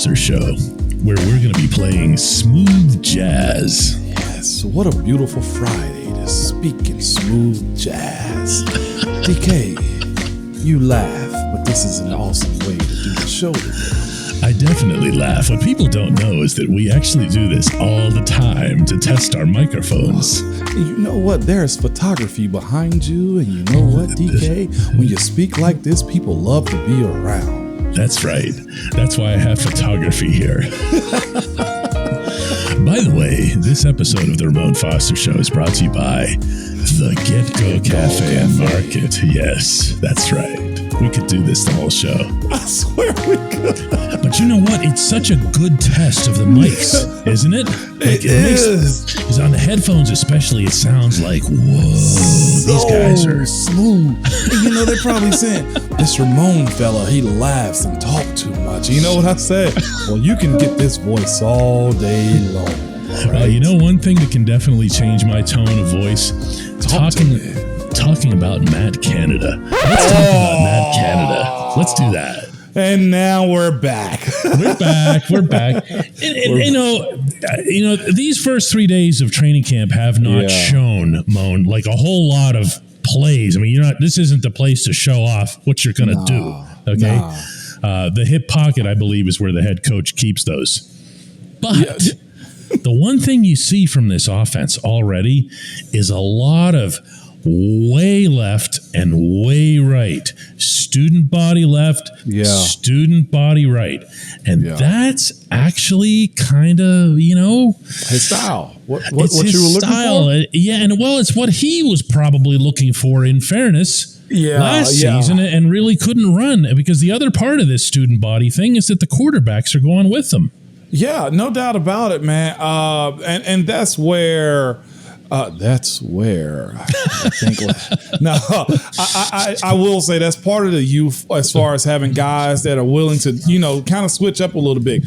Foster Show, where we're going to be playing smooth jazz. Yes, what a beautiful Friday to speak in smooth jazz. DK, you laugh, but this is an awesome way to do the show today. I definitely laugh. What people don't know is that we actually do this all the time to test our microphones. You know what? There's photography behind you, and you know what, DK? When you speak like this, people love to be around. That's right. That's why I have photography here. By the way, this episode of the Ramon Foster Show is brought to you by the Get-Go Cafe and Market. Yes, that's right. We could do this the whole show. I swear we could. But you know what? It's such a good test of the mics, isn't it? It is. Because on the headphones especially, it sounds like, whoa, so these guys are smooth. And you know, they're probably saying, this Ramon fella, he laughs and talk too much. You know what I say? Well, you can get this voice all day long. Right? You know, one thing that can definitely change my tone of voice, talking about Matt Canada. Let's talk about Matt Canada. Let's do that. And now we're back. We're back. And, you know, these first 3 days of training camp have not shown, Moan, like a whole lot of plays. I mean, this isn't the place to show off what you're going to do. Okay. The hip pocket, I believe, is where the head coach keeps those. But the one thing you see from this offense already is a lot of way left and way right. Student body left, student body right. And that's actually kind of, his style. What you were looking for? Yeah, and it's what he was probably looking for, in fairness. Last season, and really couldn't run, because the other part of this student body thing is that the quarterbacks are going with them. Yeah, no doubt about it, man. And that's where I think. No, I will say that's part of the youth as far as having guys that are willing to, kind of switch up a little bit.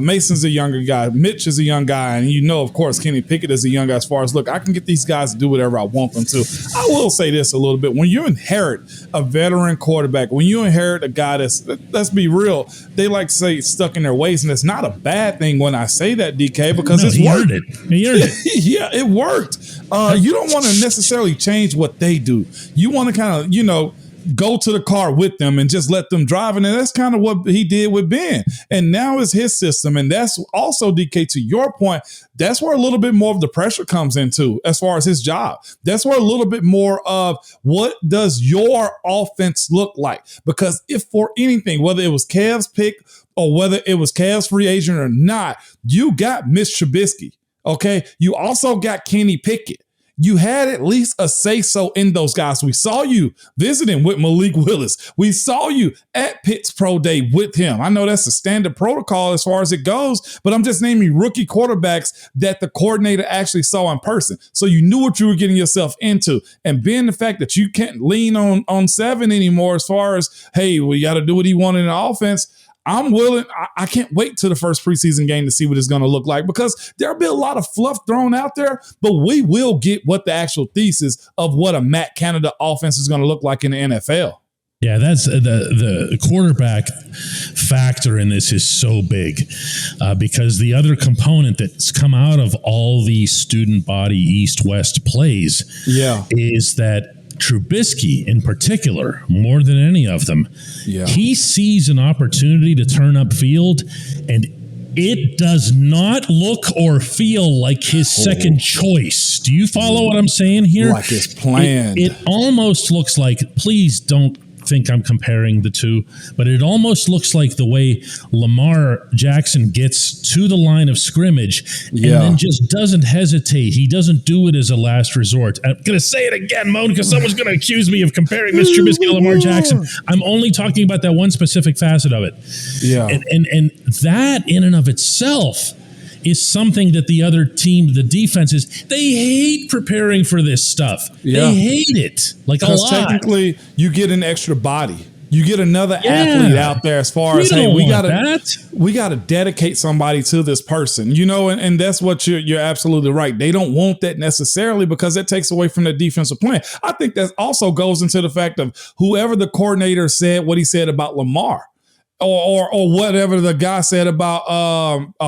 Mason's a younger guy. Mitch is a young guy. And of course, Kenny Pickett is a young guy as far as, look, I can get these guys to do whatever I want them to. I will say this a little bit. When you inherit a veteran quarterback, when you inherit a guy let's be real, they like to say stuck in their ways. And it's not a bad thing when I say that, DK, because it's worked. He earned it. Yeah, it worked. You don't want to necessarily change what they do. You want to kind of, go to the car with them and just let them drive. And that's kind of what he did with Ben. And now it's his system. And that's also, DK, to your point, that's where a little bit more of the pressure comes into as far as his job. That's where a little bit more of what does your offense look like? Because if for anything, whether it was Kev's pick or whether it was Kev's free agent or not, you got Mitch Trubisky. Okay. You also got Kenny Pickett. You had at least a say-so in those guys. We saw you visiting with Malik Willis. We saw you at Pitt's Pro Day with him. I know that's a standard protocol as far as it goes, but I'm just naming rookie quarterbacks that the coordinator actually saw in person. So you knew what you were getting yourself into. And being the fact that you can't lean on seven anymore as far as, hey, we got to do what he wanted in the offense, I'm willing. I can't wait till the first preseason game to see what it's going to look like, because there'll be a lot of fluff thrown out there, but we will get what the actual thesis of what a Matt Canada offense is going to look like in the NFL. Yeah, that's the quarterback factor in this is so big because the other component that's come out of all these student body East-West plays is that Trubisky in particular, more than any of them, he sees an opportunity to turn up field, and it does not look or feel like his second choice. Do you follow what I'm saying here? Like it's planned. It almost looks like, please don't think I'm comparing the two, but it almost looks like the way Lamar Jackson gets to the line of scrimmage and then just doesn't hesitate. He doesn't do it as a last resort. I'm going to say it again, Mo, because someone's going to accuse me of comparing Mr. Trubisky to Lamar Jackson. I'm only talking about that one specific facet of it. Yeah. And that in and of itself is something that the other team, the defenses, they hate preparing for this stuff. Yeah. They hate it like a lot. Because technically, you get an extra body. You get another athlete out there as far as, hey, we gotta dedicate somebody to this person, and that's what you're absolutely right. They don't want that necessarily because it takes away from the defensive plan. I think that also goes into the fact of whoever the coordinator said what he said about Lamar. or whatever the guy said about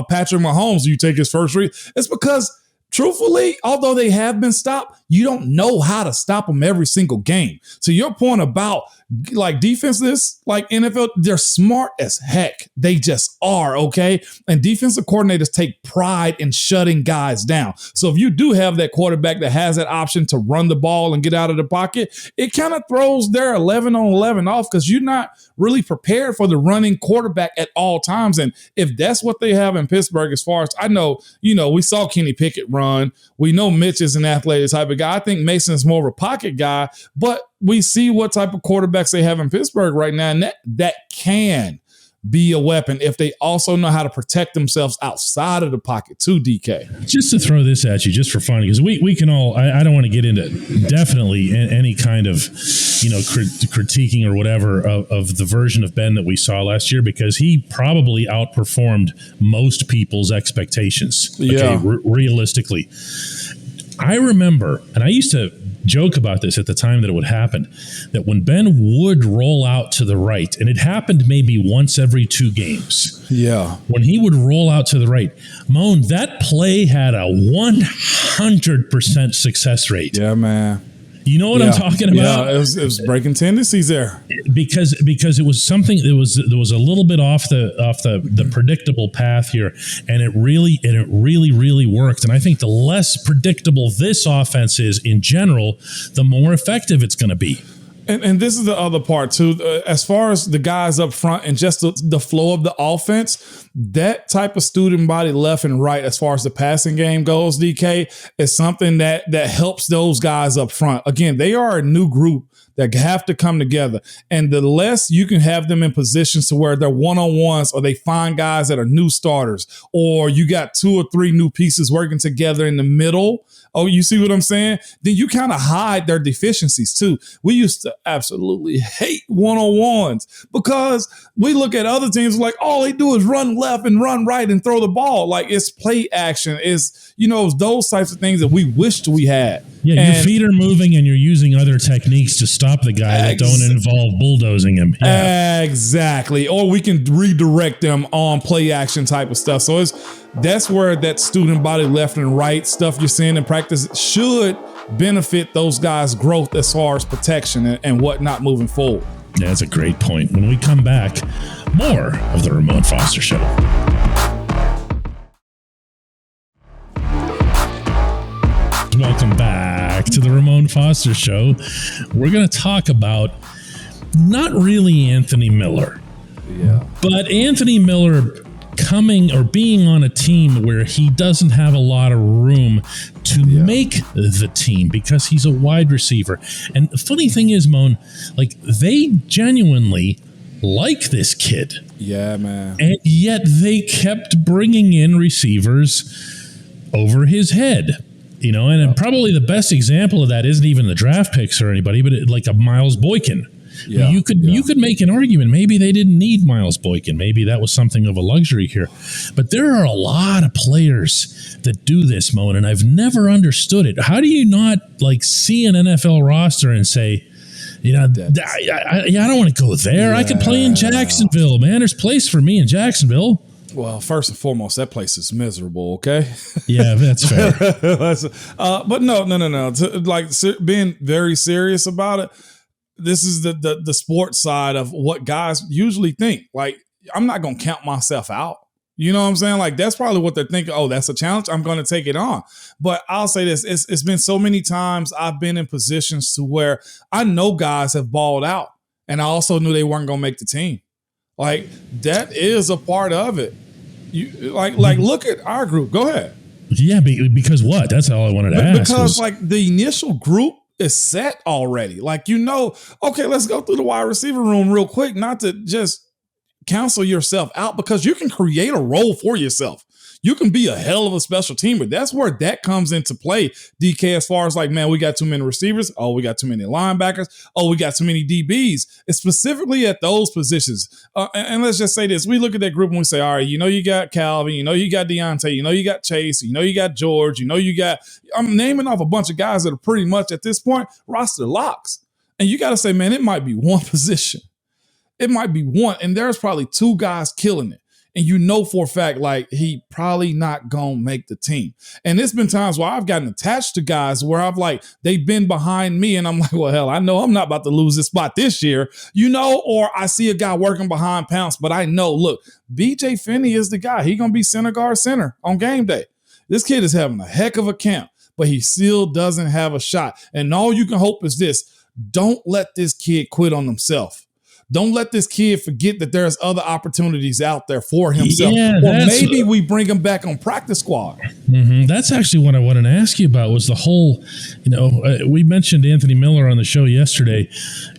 Patrick Mahomes. You take his first read. It's because, truthfully, although they have been stopped, you don't know how to stop them every single game. To your point about like defenses, like NFL, they're smart as heck. They just are, okay? And defensive coordinators take pride in shutting guys down. So if you do have that quarterback that has that option to run the ball and get out of the pocket, it kind of throws their 11 on 11 off because you're not really prepared for the running quarterback at all times. And if that's what they have in Pittsburgh, as far as I know, we saw Kenny Pickett run. We know Mitch is an athletic type of guy. I think Mason's more of a pocket guy, but we see what type of quarterbacks they have in Pittsburgh right now, and that can be a weapon if they also know how to protect themselves outside of the pocket too, DK. Just to throw this at you, just for fun, because we can all, I don't want to get into definitely any kind of, critiquing or whatever of the version of Ben that we saw last year, because he probably outperformed most people's expectations. Yeah. Okay, realistically. I remember, and I used to joke about this at the time that it would happen, that when Ben would roll out to the right, and it happened maybe once every 2 games. Yeah. When he would roll out to the right, Moan, that play had a 100% success rate. Yeah, man. You know what I'm talking about? Yeah, it was breaking tendencies there. Because it was something that was a little bit off the predictable path here, and it really worked. And I think the less predictable this offense is in general, the more effective it's going to be. And this is the other part too. As far as the guys up front and just the flow of the offense, that type of student body left and right, as far as the passing game goes, DK, is something that helps those guys up front. Again, they are a new group that have to come together. And the less you can have them in positions to where they're one-on-ones, or they find guys that are new starters, or you got 2 or 3 new pieces working together in the middle. Oh, you see what I'm saying? Then you kind of hide their deficiencies too. We used to absolutely hate one-on-ones because we look at other teams like, all they do is run left and run right and throw the ball. Like, it's play action. It's, those types of things that we wished we had. Yeah, your feet are moving and you're using other techniques to stop the guy that don't involve bulldozing him. Yeah. Exactly. Or we can redirect them on play action type of stuff. So that's where that student body left and right stuff you're seeing in practice should benefit those guys' growth as far as protection and whatnot moving forward. Yeah, that's a great point. When we come back, more of the Ramon Foster Show. Welcome back to the Ramon Foster Show. We're going to talk about not really Anthony Miller, but Anthony Miller coming or being on a team where he doesn't have a lot of room to make the team because he's a wide receiver. And the funny thing is, Moan, like, they genuinely like this kid. Yeah, man. And yet they kept bringing in receivers over his head. And probably the best example of that isn't even the draft picks or anybody, but like a Miles Boykin. Yeah, you could make an argument. Maybe they didn't need Miles Boykin. Maybe that was something of a luxury here. But there are a lot of players that do this, Moan, and I've never understood it. How do you not see an NFL roster and say, I don't want to go there. I could play in Jacksonville, man. There's a place for me in Jacksonville. Well, first and foremost, that place is miserable, okay? Yeah, that's fair. But no. Being very serious about it, this is the sports side of what guys usually think. Like, I'm not going to count myself out. You know what I'm saying? Like, that's probably what they're thinking. Oh, that's a challenge. I'm going to take it on. But I'll say this. It's been so many times I've been in positions to where I know guys have balled out, and I also knew they weren't going to make the team. Like, that is a part of it. You like look at our group. Go ahead. Yeah, because what? That's all I wanted to ask. Because the initial group is set already. Okay, let's go through the wide receiver room real quick, not to just cancel yourself out, because you can create a role for yourself. You can be a hell of a special teamer. That's where that comes into play, DK, as far as we got too many receivers. Oh, we got too many linebackers. Oh, we got too many DBs. It's specifically at those positions. And let's just say this. We look at that group and we say, all right, you got Calvin, you got Deontay, you got Chase, you got George, you got, I'm naming off a bunch of guys that are pretty much at this point roster locks. And you got to say, man, it might be one position. It might be one, and there's probably two guys killing it. And you know for a fact, like, he probably not gonna make the team. And it's been times where I've gotten attached to guys where I've like, they've been behind me and I'm like, well, hell, I know I'm not about to lose this spot this year, or I see a guy working behind Pounce, but I know, look, BJ Finney is the guy. He gonna be center guard center on game day. This kid is having a heck of a camp, but he still doesn't have a shot. And all you can hope is this: don't let this kid quit on himself. Don't let this kid forget that there's other opportunities out there for himself. Yeah, or maybe we bring him back on practice squad. Mm-hmm. That's actually what I wanted to ask you about, was the whole, we mentioned Anthony Miller on the show yesterday,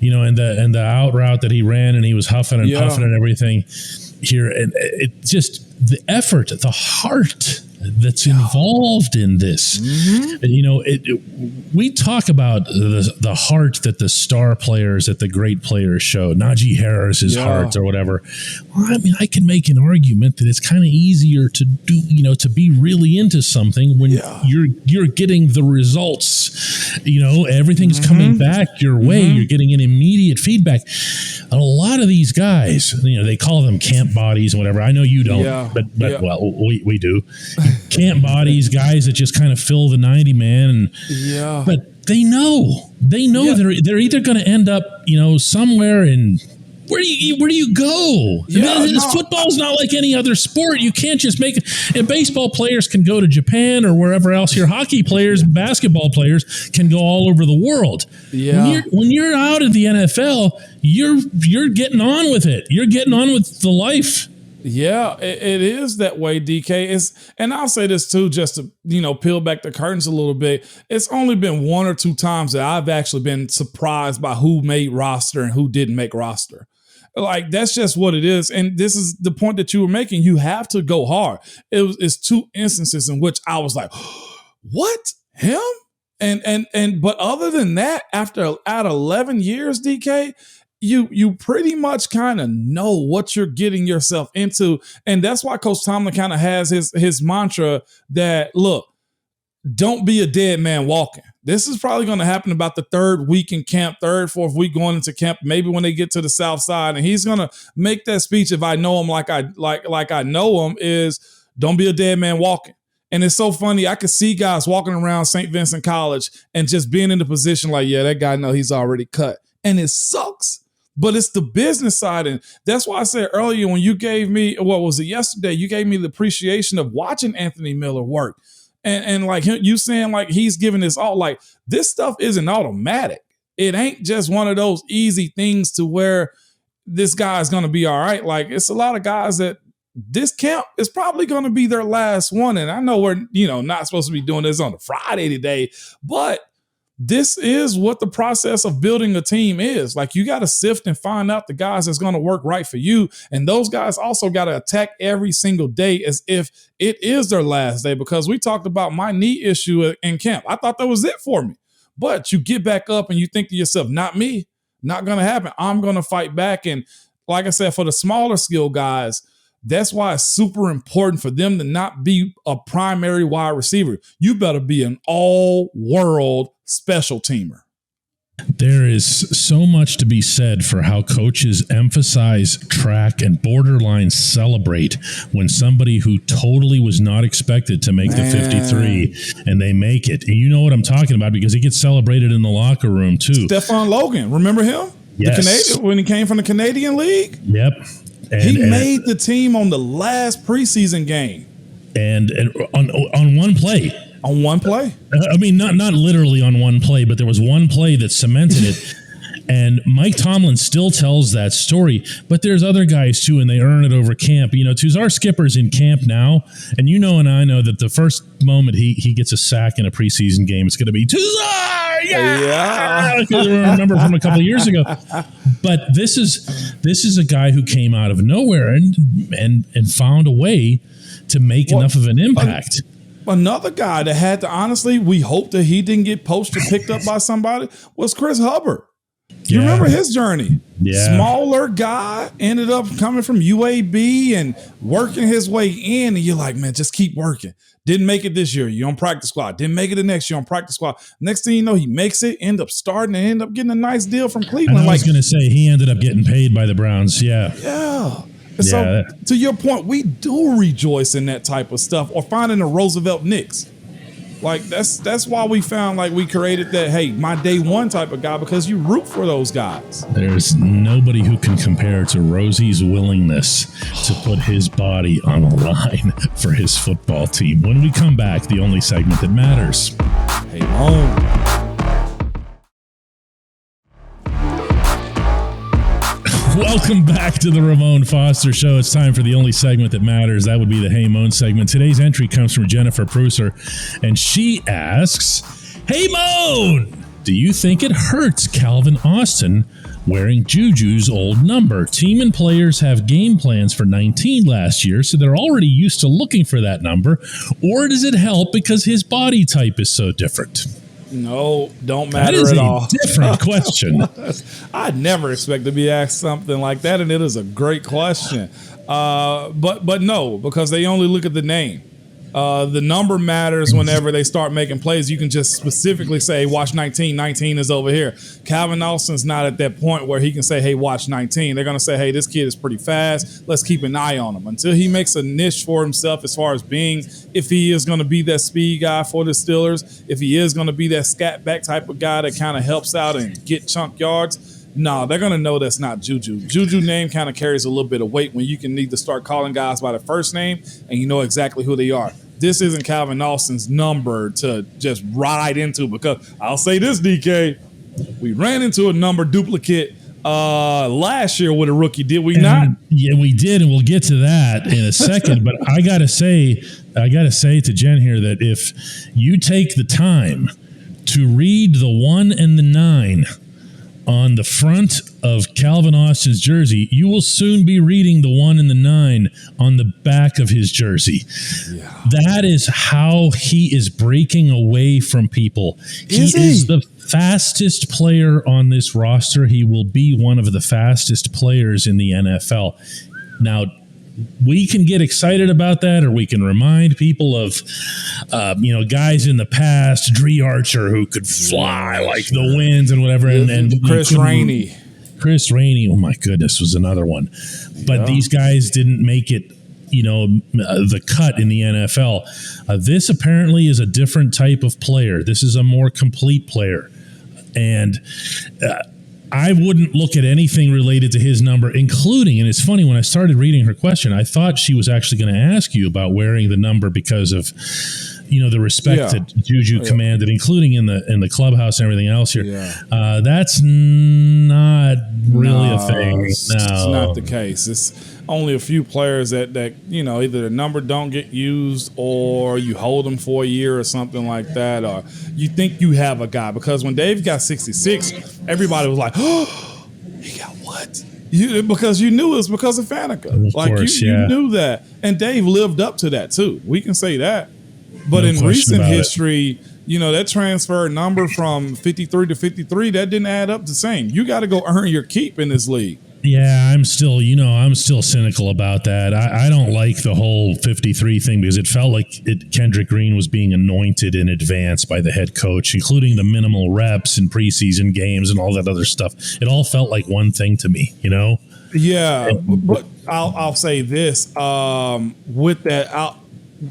and the out route that he ran, and he was huffing and puffing and everything here. And it just, the effort, the heart that's involved in this. We talk about the heart that the star players, that the great players show. Najee Harris's heart or whatever. Well, I mean, I can make an argument that it's kind of easier to do, to be really into something when you're getting the results. Everything's coming back your way. You're getting an immediate feedback. A lot of these guys, they call them camp bodies and whatever. I know you don't, but well, we do. Camp bodies, guys that just kind of fill the 90 man, but they know they're either going to end up, somewhere in. Where do you go? Football's not like any other sport. You can't just make it. And baseball players can go to Japan or wherever else. Your hockey players, basketball players can go all over the world. Yeah. When you're out of the NFL, you're getting on with it. You're getting on with the life. Yeah, it is that way, DK. And I'll say this too, just to, peel back the curtains a little bit. It's only been one or two times that I've actually been surprised by who made roster and who didn't make roster. Like, that's just what it is. And this is the point that you were making. You have to go hard. It's two instances in which I was like, what? Him? But other than that, at 11 years, DK, you pretty much kind of know what you're getting yourself into. And that's why Coach Tomlin kind of has his mantra that, look, don't be a dead man walking. This is probably going to happen about the third week in camp, fourth week going into camp, maybe when they get to the South Side. And he's going to make that speech, if I know him like I know him, is don't be a dead man walking. And it's so funny. I could see guys walking around St. Vincent College and just being in the position like, yeah, that guy know he's already cut. And it sucks. But it's the business side. And that's why I said earlier, when you gave me, what was it, yesterday, you gave me the appreciation of watching Anthony Miller work. And like you saying, like, he's giving this all, like, this stuff isn't automatic. It ain't just one of those easy things to where this guy's going to be all right. Like, it's a lot of guys that this camp is probably going to be their last one. And I know we're, not supposed to be doing this on a Friday today, but this is what the process of building a team is. Like, you got to sift and find out the guys that's going to work right for you. And those guys also got to attack every single day as if it is their last day, because we talked about my knee issue in camp. I thought that was it for me. But you get back up and you think to yourself, not me, not going to happen. I'm going to fight back. And like I said, for the smaller skill guys, that's why it's super important for them to not be a primary wide receiver. You better be an all-world special teamer. There is so much to be said for how coaches emphasize, track, and borderline celebrate when somebody who totally was not expected to make the 53 and they make it. And you know what I'm talking about, because he gets celebrated in the locker room too. Stephon Logan, remember him? Yes. When he came from the Canadian League? Yep. He made the team on the last preseason game. And on one play. On one play? I mean, not literally on one play, but there was one play that cemented it. And Mike Tomlin still tells that story, but there's other guys too, and they earn it over camp. Tuzar Skipper's in camp now, and and I know that the first moment he gets a sack in a preseason game, it's going to be Tuzar, yeah. I remember from a couple of years ago. But this is a guy who came out of nowhere and found a way to make enough of an impact. Another guy that had to, honestly, we hope that he didn't get poached or picked up by somebody, was Chris Hubbard. You remember his journey? Yeah. Smaller guy, ended up coming from UAB and working his way in. And you're like, man, just keep working. Didn't make it this year. You're on practice squad. Didn't make it the next year on practice squad. Next thing you know, he makes it, end up starting and end up getting a nice deal from Cleveland. And I was going to say, he ended up getting paid by the Browns. Yeah. Yeah. And so, to your point, we do rejoice in that type of stuff, or finding a Roosevelt Knicks. Like, that's why we found, like, we created that, hey, my day one type of guy, because you root for those guys. There's nobody who can compare to Rosie's willingness to put his body on the line for his football team. When we come back, the only segment that matters. Hey, Mon. Welcome back to the Ramon Foster Show. It's time for the only segment that matters. That would be the Hey Mon segment. Today's entry comes from Jennifer Pruser, and she asks, Hey Mon, do you think it hurts Calvin Austin wearing Juju's old number? Team and players have game plans for 19 last year, so they're already used to looking for that number. Or does it help because his body type is so different? No, don't matter at all. That is a different question. I'd never expect to be asked something like that, and it is a great question. But no, because they only look at the name. The number matters whenever they start making plays. You can just specifically say, watch 19. 19 is over here. Calvin Austin's not at that point where he can say, hey, watch 19. They're going to say, hey, this kid is pretty fast. Let's keep an eye on him. Until he makes a niche for himself as far as being, if he is going to be that speed guy for the Steelers, if he is going to be that scat back type of guy that kind of helps out and get chunk yards, no, they're going to know that's not Juju. Juju name kind of carries a little bit of weight when you can need to start calling guys by their first name and you know exactly who they are. This isn't Calvin Austin's number to just ride into, because I'll say this, DK, we ran into a number duplicate last year with a rookie, did we not? Yeah, we did, and we'll get to that in a second. But I gotta say to Jen here that if you take the time to read the 1 and the 9 on the front of Calvin Austin's jersey, you will soon be reading the 1 and the 9 on the back of his jersey. Yeah. That is how he is breaking away from people. He is the fastest player on this roster. He will be one of the fastest players in the NFL. Now, we can get excited about that, or we can remind people of, guys in the past, Dree Archer, who could fly like the winds and whatever. And Chris Rainey. Chris Rainey, oh my goodness, was another one. But these guys didn't make it, the cut in the NFL. This apparently is a different type of player. This is a more complete player. And I wouldn't look at anything related to his number, including, and it's funny, when I started reading her question, I thought she was actually going to ask you about wearing the number because of, the respect that Juju commanded, including in the clubhouse and everything else here. Yeah. That's not really a thing. It's not the case. It's only a few players that either the number don't get used, or you hold them for a year or something like that, or you think you have a guy. Because when Dave got 66, everybody was like, oh, he got what? Because you knew it was because of Faneca. You knew that. And Dave lived up to that too. We can say that. But in recent history, that transfer number from 53 to 53, that didn't add up the same. You got to go earn your keep in this league. Yeah, I'm still cynical about that. I don't like the whole 53 thing, because it felt like Kendrick Green was being anointed in advance by the head coach, including the minimal reps in preseason games and all that other stuff. It all felt like one thing to me, Yeah, but I'll say this, with that,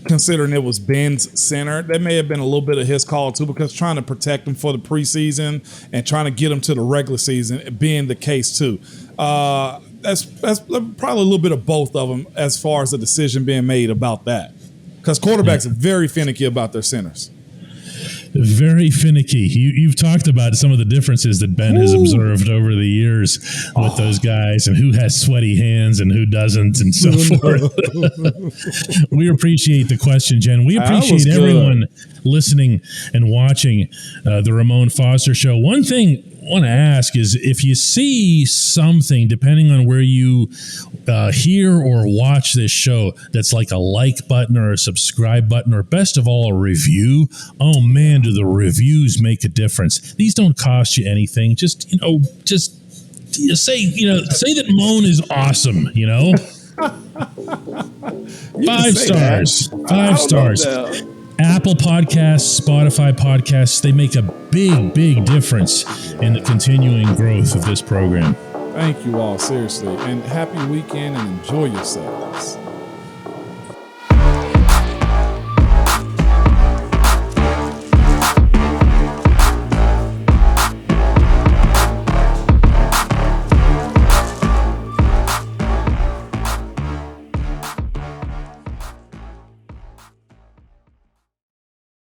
considering it was Ben's center, that may have been a little bit of his call too, because trying to protect him for the preseason and trying to get him to the regular season being the case too. That's probably a little bit of both of them as far as the decision being made about that, because quarterbacks are very finicky about their centers. Very finicky. You've talked about some of the differences that Ben has observed over the years with those guys, and who has sweaty hands and who doesn't, and so forth. We appreciate the question, Jen. We appreciate everyone listening and watching the Ramon Foster Show. One thing want to ask is if you see something, depending on where you hear or watch this show, that's like a like button or a subscribe button, or best of all, a review. Oh man, do the reviews make a difference? These don't cost you anything. Just say that Moan is awesome. 5 stars. 5 stars. Apple Podcasts, Spotify Podcasts, they make a big, big difference in the continuing growth of this program. Thank you all, seriously. And happy weekend and enjoy yourselves.